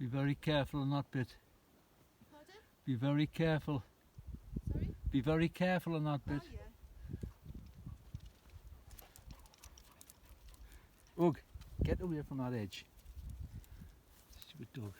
Be very careful on that bit. Pardon? Be very careful. Sorry? Be very careful on that bit. Oh, yeah. Ugg, get away from that edge. Stupid dog.